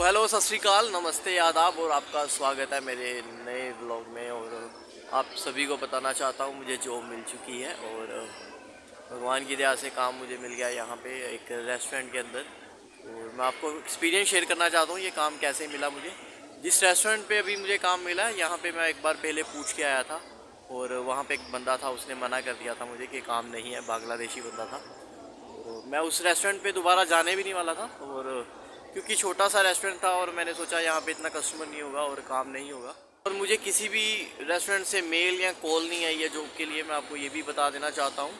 Hello सत श्री अकाल, नमस्ते, आदाब और आपका स्वागत है मेरे नए ब्लॉग में। और आप सभी को बताना चाहता हूँ मुझे जॉब मिल चुकी है और भगवान की दया से काम मुझे मिल गया यहाँ पे एक रेस्टोरेंट के अंदर। और मैं आपको एक्सपीरियंस शेयर करना चाहता हूँ ये काम कैसे मिला मुझे। जिस रेस्टोरेंट पे अभी मुझे काम मिला यहाँ पे मैं एक बार पहले पूछ के आया था और वहाँ पे एक बंदा था, उसने मना कर दिया था मुझे कि काम नहीं है, बांग्लादेशी बंदा था। तो मैं उस रेस्टोरेंट पे दोबारा जाने भी नहीं वाला था और क्योंकि छोटा सा रेस्टोरेंट था और मैंने सोचा यहाँ पे इतना कस्टमर नहीं होगा और काम नहीं होगा। और मुझे किसी भी रेस्टोरेंट से मेल या कॉल नहीं आई है जॉब के लिए, मैं आपको ये भी बता देना चाहता हूँ।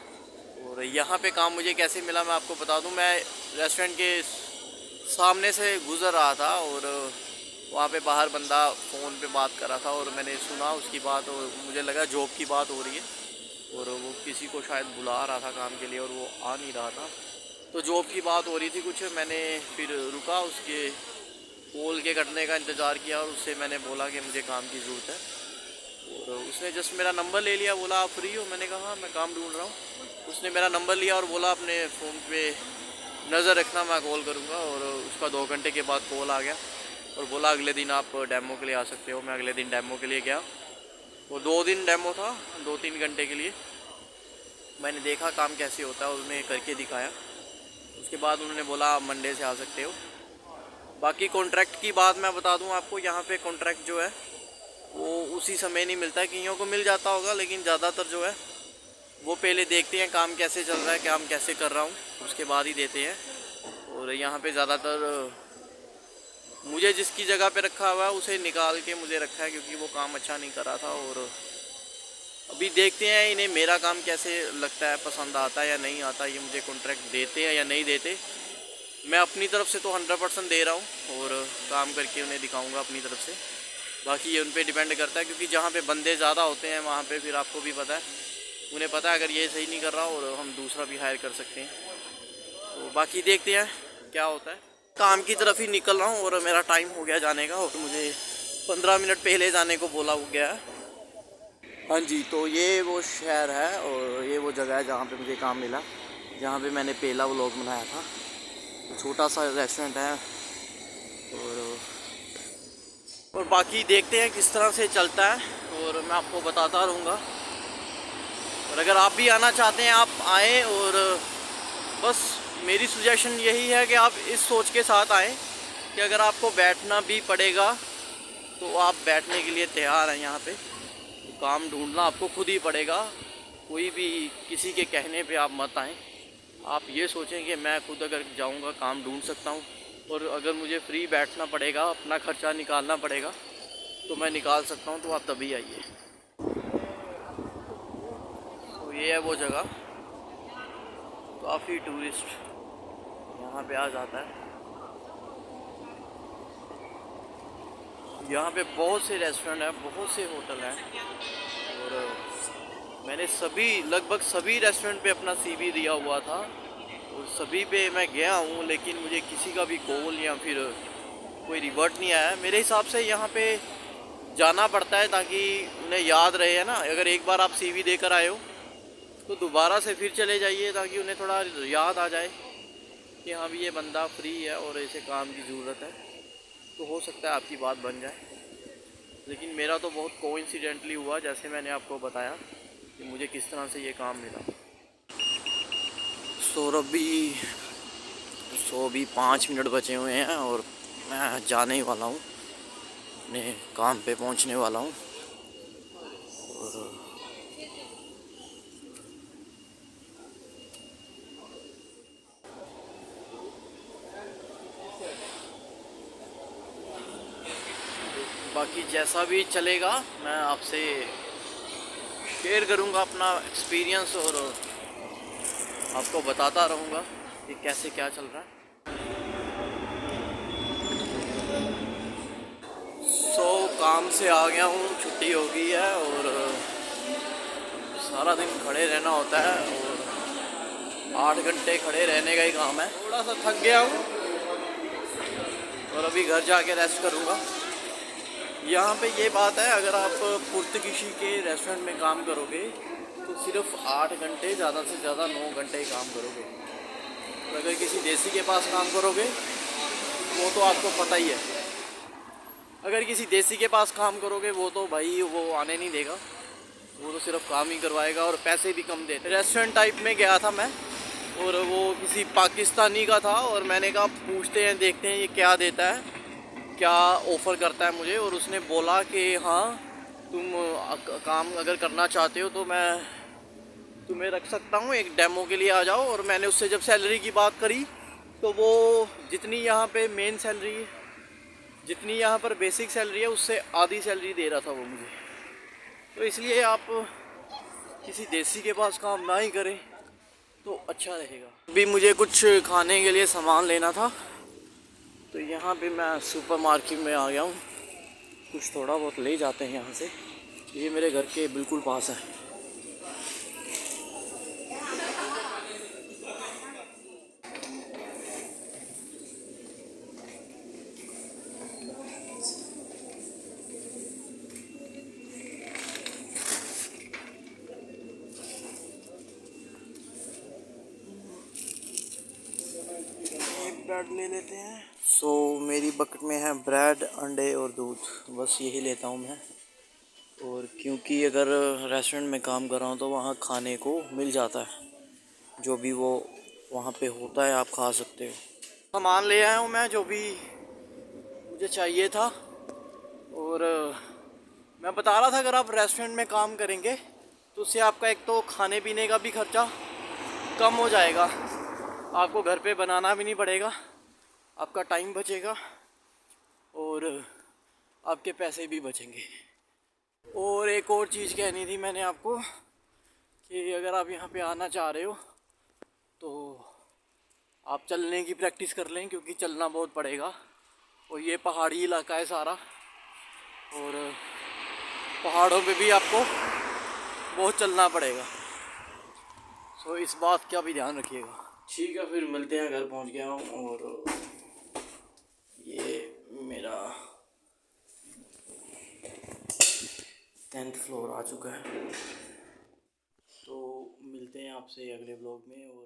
और यहाँ पे काम मुझे कैसे मिला मैं आपको बता दूँ। मैं रेस्टोरेंट के सामने से गुज़र रहा था और वहाँ पे बाहर बंदा फ़ोन पे बात कर रहा था और मैंने सुना उसकी बात और मुझे लगा जॉब की बात हो रही है और वो किसी को शायद बुला रहा था काम के लिए और वो आ नहीं रहा था। तो जॉब की बात हो रही थी कुछ, मैंने फिर रुका, उसके कॉल के कटने का इंतज़ार किया और उससे मैंने बोला कि मुझे काम की ज़रूरत है। और उसने जस्ट मेरा नंबर ले लिया, बोला आप फ्री हो? मैंने कहा हाँ मैं काम ढूंढ रहा हूँ। उसने मेरा नंबर लिया और बोला अपने फ़ोन पे नज़र रखना, मैं कॉल करूँगा। और उसका 2 घंटे के बाद कॉल आ गया और बोला अगले दिन आप डेमो के लिए आ सकते हो। मैं अगले दिन डेमो के लिए गया। वो 2 दिन डेमो था, 2-3 घंटे के लिए मैंने देखा काम कैसे होता है और उन्हें करके दिखाया। उसके बाद उन्होंने बोला आप मंडे से आ सकते हो। बाकी कॉन्ट्रैक्ट की बात मैं बता दूं आपको, यहाँ पे कॉन्ट्रैक्ट जो है वो उसी समय नहीं मिलता है, कईयों को मिल जाता होगा लेकिन ज़्यादातर जो है वो पहले देखते हैं काम कैसे चल रहा है, काम कैसे कर रहा हूँ, उसके बाद ही देते हैं। और यहाँ पे ज़्यादातर मुझे जिसकी जगह पे रखा हुआ है उसे निकाल के मुझे रखा है क्योंकि वो काम अच्छा नहीं कर रहा था। और अभी देखते हैं इन्हें मेरा काम कैसे लगता है, पसंद आता है या नहीं आता, ये मुझे कॉन्ट्रैक्ट देते हैं या नहीं देते। मैं अपनी तरफ से तो 100% दे रहा हूँ और काम करके उन्हें दिखाऊंगा अपनी तरफ से। बाकी ये उन पर डिपेंड करता है क्योंकि जहाँ पे बंदे ज़्यादा होते हैं वहाँ पे फिर आपको भी पता है, उन्हें पता है अगर ये सही नहीं कर रहा और हम दूसरा भी हायर कर सकते हैं। तो बाकी देखते हैं क्या होता है। काम की तरफ ही निकल रहा हूँ और मेरा टाइम हो गया जाने का और मुझे 15 मिनट पहले जाने को बोला गया है। हाँ जी, तो ये वो शहर है और ये वो जगह है जहाँ पे मुझे काम मिला, जहाँ पे मैंने पहला व्लॉग बनाया था। छोटा सा रेस्टोरेंट है और बाकी देखते हैं किस तरह से चलता है और मैं आपको बताता रहूँगा। और अगर आप भी आना चाहते हैं आप आएँ। और बस मेरी सजेशन यही है कि आप इस सोच के साथ आएँ कि अगर आपको बैठना भी पड़ेगा तो आप बैठने के लिए तैयार हैं। यहाँ पे काम ढूंढना आपको खुद ही पड़ेगा, कोई भी किसी के कहने पे आप मत आएँ। आप ये सोचें कि मैं खुद अगर जाऊंगा काम ढूंढ सकता हूँ और अगर मुझे फ्री बैठना पड़ेगा, अपना खर्चा निकालना पड़ेगा तो मैं निकाल सकता हूँ, तो आप तभी आइए। तो ये है वो जगह, काफ़ी टूरिस्ट यहाँ पे आ जाता है। यहाँ पे बहुत से रेस्टोरेंट हैं, बहुत से होटल हैं और मैंने लगभग सभी रेस्टोरेंट पे अपना CV दिया हुआ था और सभी पे मैं गया हूँ लेकिन मुझे किसी का भी कॉल या फिर कोई रिवर्ट नहीं आया। मेरे हिसाब से यहाँ पे जाना पड़ता है ताकि उन्हें याद रहे, है ना। अगर एक बार आप CV देकर आए हो तो दोबारा से फिर चले जाइए ताकि उन्हें थोड़ा याद आ जाए कि हाँ भी ये बंदा फ्री है और ऐसे काम की ज़रूरत है, तो हो सकता है आपकी बात बन जाए। लेकिन मेरा तो बहुत कोइंसिडेंटली हुआ, जैसे मैंने आपको बताया कि मुझे किस तरह से ये काम मिला। अभी 5 मिनट बचे हुए हैं और मैं जाने ही वाला हूँ, अपने काम पे पहुँचने वाला हूँ। और बाकी जैसा भी चलेगा मैं आपसे शेयर करूँगा अपना एक्सपीरियंस और आपको बताता रहूँगा कि कैसे क्या चल रहा है। काम से आ गया हूँ, छुट्टी हो गई है और सारा दिन खड़े रहना होता है और 8 घंटे खड़े रहने का ही काम है। थोड़ा सा थक गया हूँ और अभी घर जाके रेस्ट करूँगा। यहाँ पे ये बात है, अगर आप पुर्तगाली के रेस्टोरेंट में काम करोगे तो सिर्फ 8 घंटे, ज़्यादा से ज़्यादा 9 घंटे ही काम करोगे। तो अगर किसी देसी के पास काम करोगे वो तो आपको पता ही है अगर किसी देसी के पास काम करोगे वो तो भाई वो आने नहीं देगा, वो तो सिर्फ काम ही करवाएगा और पैसे भी कम देते। रेस्टोरेंट टाइप में गया था मैं और वो किसी पाकिस्तानी का था और मैंने कहा पूछते हैं देखते हैं ये क्या देता है, क्या ऑफ़र करता है मुझे। और उसने बोला कि हाँ तुम काम अगर करना चाहते हो तो मैं तुम्हें रख सकता हूँ, एक डेमो के लिए आ जाओ। और मैंने उससे जब सैलरी की बात करी तो वो जितनी यहाँ पे मेन सैलरी, जितनी यहाँ पर बेसिक सैलरी है उससे आधी सैलरी दे रहा था वो मुझे। तो इसलिए आप किसी देसी के पास काम ना ही करें तो अच्छा रहेगा। अभी मुझे कुछ खाने के लिए सामान लेना था तो यहाँ पे मैं सुपरमार्केट में आ गया हूँ। कुछ थोड़ा बहुत ले जाते हैं यहाँ से, ये मेरे घर के बिल्कुल पास है। ब्रेड ले लेते हैं। सो मेरी बकेट में है ब्रेड, अंडे और दूध, बस यही लेता हूँ मैं। और क्योंकि अगर रेस्टोरेंट में काम कर रहा हूँ तो वहाँ खाने को मिल जाता है, जो भी वो वहाँ पे होता है आप खा सकते हो। सामान ले आया हूँ मैं जो भी मुझे चाहिए था। और मैं बता रहा था अगर आप रेस्टोरेंट में काम करेंगे तो उससे आपका एक तो खाने पीने का भी खर्चा कम हो जाएगा, आपको घर पे बनाना भी नहीं पड़ेगा, आपका टाइम बचेगा और आपके पैसे भी बचेंगे। और एक और चीज़ कहनी थी मैंने आपको कि अगर आप यहाँ पे आना चाह रहे हो तो आप चलने की प्रैक्टिस कर लें, क्योंकि चलना बहुत पड़ेगा। और ये पहाड़ी इलाका है सारा और पहाड़ों पे भी आपको बहुत चलना पड़ेगा, सो इस बात का भी ध्यान रखिएगा। ठीक है, फिर मिलते हैं। घर पहुंच गया हूँ और ये मेरा 10th फ्लोर आ चुका है। तो मिलते हैं आपसे अगले ब्लॉग में। और